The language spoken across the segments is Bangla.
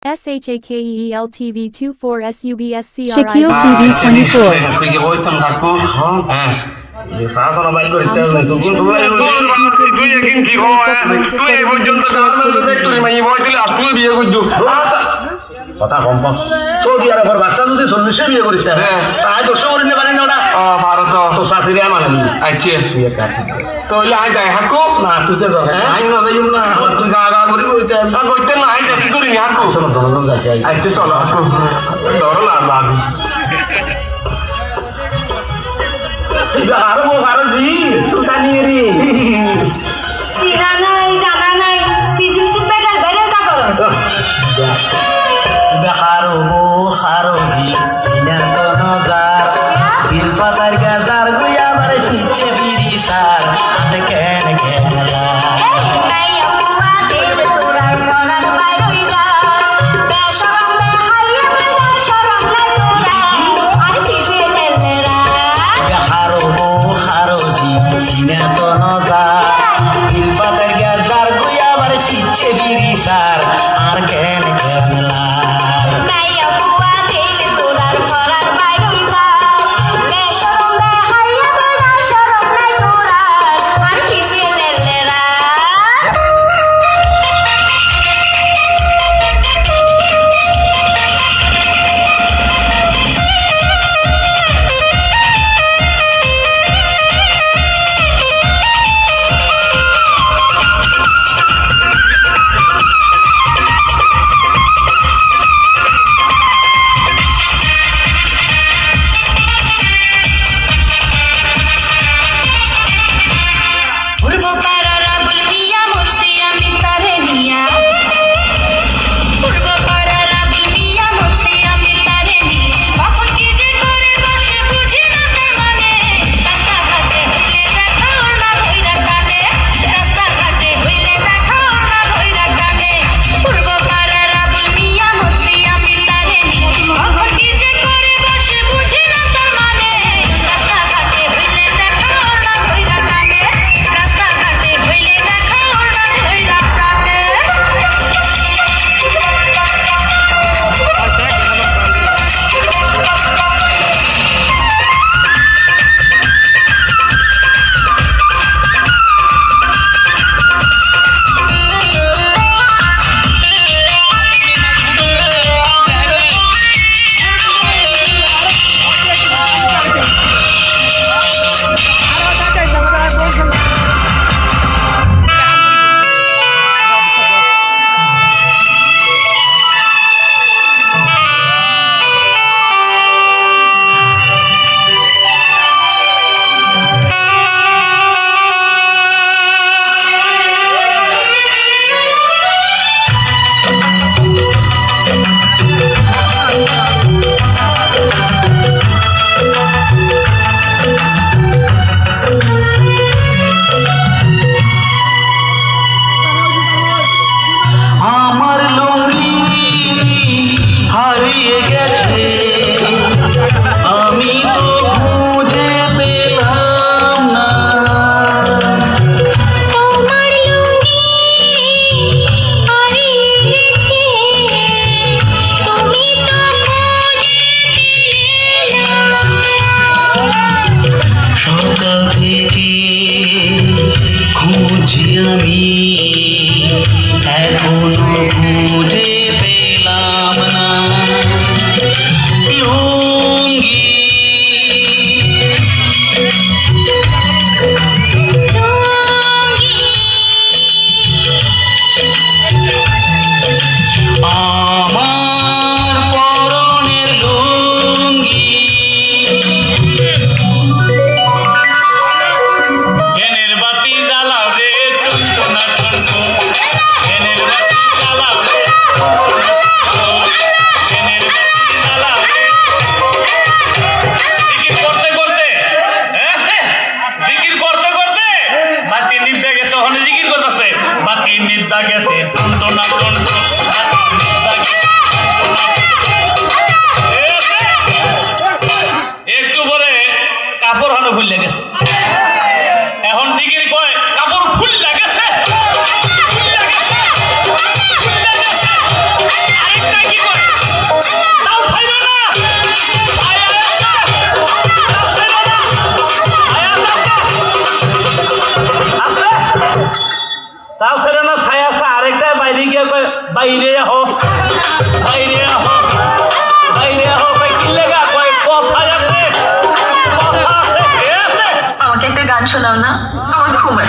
SHAKEEL TV 24 SUBSCRI Shaquille TV 24 তুই কি কইতাম কাকু হ্যাঁ শাসন বাইক করতে নাই তুই কিন্তু তুই এখন কি হয় তুই এই পর্যন্ত গার্মেন্টস ফ্যাক্টরি মাই বই দিলে আজ তুই বিয়ে করছু কথা কম কম সৌদি আরবের বাচ্চা যদি 40 বিয়ে করিতে হ্যাঁ তাই 200 করিতে পারি না ওটা ভারত তো শাশুড়ি আমার আচ্ছা বিয়ে কাটি তো ইলা আই যাই হাকু না তুই তো আই না যাইম না তুই গা গা করি কইতে না কইতে না আই যাই করি না হাকু চলো দরদম যাই আচ্ছা চলো আসো ডর লাগি আরো আরো জি সুলতানি রে সিনা নাই জানা নাই ফিজিক্স বেটার বেটার কা করো বেহারো হারো জি সিনা তো নজার দিল ফাটার গাজার গুয়া মারে পিছে বিরি সার আতে কেন কেনলা নাই আপুয়া দিল তোরার মনার বাইরই যা বেশরম বে হাইয়ে বেটা শরম নাই তোরা আর কিসে নেলরা বেহারো হারো জি সিনা তো নজার দিল ফাটার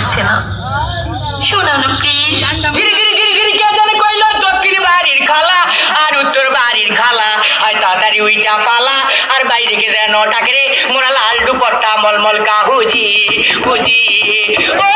আসছে না, শোনা না প্লিজ। গিরি গিরি গিরি গিরি কে জানে কইলো দক্ষিণ বাড়ির খালা আর উত্তর বাড়ির খালা, আর তাড়াতাড়ি উইটা পালা আর বাইরে কে যেন ডাকে রে মোরা লাল দুপট্টা মলমল কাহুজি হুজি ও